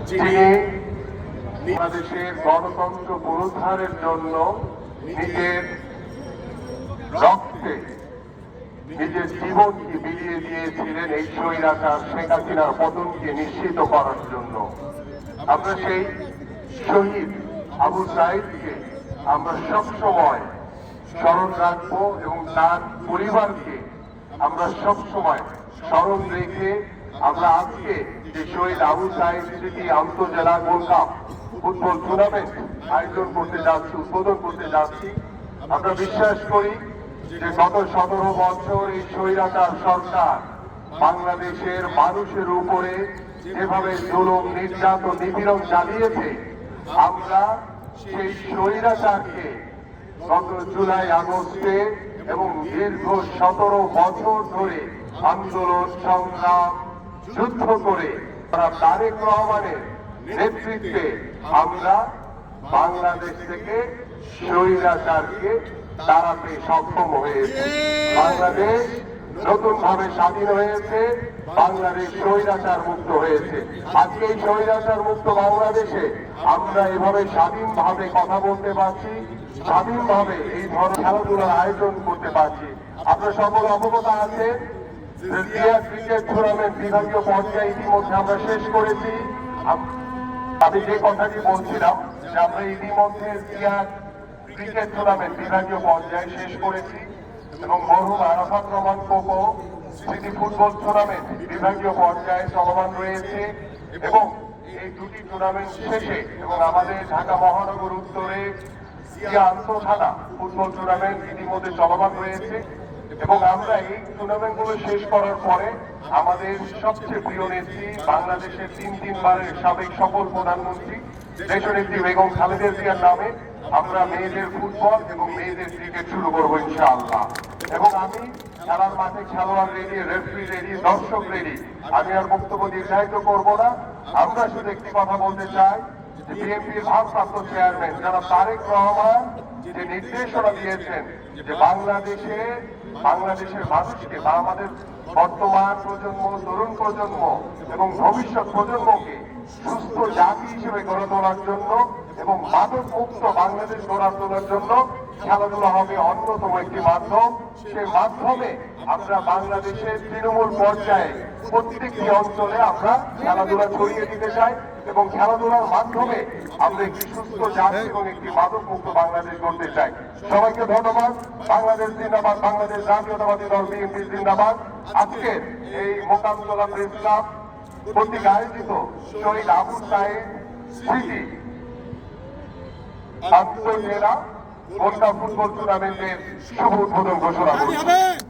যিনি বাংলাদেশের গণতন্ত্র পুনরুদ্ধারের জন্য নিজের রক্তে নিজের জীবনকে বিলিয়ে দিয়েছিলেন এই স্বৈরাচার শেখ হাসিনার পতনকে নিশ্চিত করার জন্য। আমরা সেই শহীদ আবু সাঈদকে আমরা সবসময় স্মরণ রাখবো এবং তার পরিবারকে আমরা সবসময় স্মরণ রেখে আমরা আজকে যে শহীদ আবু সাঈদ স্মৃতি আন্তঃজেলা গোল্ড কাপ ফুটবল টুর্নামেন্ট আয়োজন করতে যাচ্ছি, উদ্বোধন করতে যাচ্ছি। আমরা বিশ্বাস করি যে গত 17 বছর এই স্বৈরাচার সরকার বাংলাদেশের মানুষের উপরে যেভাবে জুলুম নির্যাতন নিপীড়ন চালিয়েছে, আমরা সেই স্বৈরাচারকে গত জুলাই আগস্টে এবং দীর্ঘ 17 বছর ধরে আন্দোলন সংগ্রাম যুদ্ধ করে তারেক রহমানের নেতৃত্বে আমরা বাংলাদেশ থেকে স্বৈরাচারকে তাড়াতে সক্ষম হয়েছে। বাংলাদেশ নতুন ভাবে স্বাধীন হয়েছে, বাংলাদেশ স্বৈরাচার মুক্ত হয়েছে। আজকে এই স্বৈরাচার মুক্ত বাংলাদেশে আমরা এভাবে স্বাধীনভাবে কথা বলতে পারছি, স্বাধীনভাবে এই ধরনের খেলাধুলার আয়োজন করতে পারছি। আপনারা সকল অবগত আছেন ক্রিকেট টুর্নামেন্ট বিভাগীয় পর্যায়ে ইতিমধ্যে আমরা শেষ করেছি। আমি যে কথাটি বলছিলাম যে আমরা ইতিমধ্যে ক্রিকেট টুর্নামেন্ট বিভাগীয় পর্যায়ে শেষ করেছি এবং মরহুম আরাফাত রহমান কোকো স্মৃতি ফুটবল টুর্নামেন্ট বিভাগীয় পর্যায়ে চলমান রয়েছে এবং এই দুটি টুর্নামেন্ট শেষে এবং আমাদের ঢাকা মহানগর উত্তরে আন্তঃথানা ফুটবল টুর্নামেন্ট ইতিমধ্যে চলমান রয়েছে এবং আমরা এই টুর্নামেন্টগুলো শেষ করার পরে আমাদের সবচেয়ে প্রিয় নেত্রী বাংলাদেশের তিনবারের সাবেক সফল প্রধানমন্ত্রী দেশনেত্রী বেগম খালেদা জিয়ার নামে আমরা মেয়েদের ফুটবল এবং মেয়েদের ক্রিকেট শুরু করবো ইনশাআল্লাহ। এবং আমি খেলার মাঠে খেলোয়াড় রেডি, রেফারি রেডি, দর্শক রেডি। আমি আর বক্তব্য দীর্ঘায়িত করবো না। আমরা শুধু একটি কথা বলতে চাই যে বিএনপির ভারপ্রাপ্ত চেয়ারম্যান যারা তারেক রহমান যে নির্দেশনা দিয়েছেন যে বাংলাদেশের মানুষকে বা আমাদের বর্তমান প্রজন্ম, তরুণ প্রজন্ম এবং ভবিষ্যৎ প্রজন্মকে সুস্থ জাতি হিসেবে গড়ে তোলার জন্য এবং মাদক মুক্ত বাংলাদেশ গড়ে তোলার জন্য খেলাধুলা হবে অন্যতম একটি মাধ্যম। সেই মাধ্যমে আমরা বাংলাদেশের তৃণমূল পর্যায়ে প্রত্যেকটি অঞ্চলে আমরা খেলাধুলা ছড়িয়ে দিতে চাই এবং খেলাধুলার মাধ্যমে আমরা একটি সুস্থ জাতি এবং একটি মাদক মুক্ত বাংলাদেশ গড়তে চাই। সবাইকে ধন্যবাদ। বাংলাদেশ জিন্দাবাদ, বাংলাদেশ জাতীয়তাবাদী দল বিএনপি জিন্দাবাদ। আজকের এই মোকামতলা প্রেস ক্লাব কর্তৃক আয়োজিত শহীদ আবু সাঈদ স্মৃতি আন্তঃজেলা গোল্ড কাপ ফুটবল টুর্নামেন্টের শুভ উদ্বোধন ঘোষণা করছি।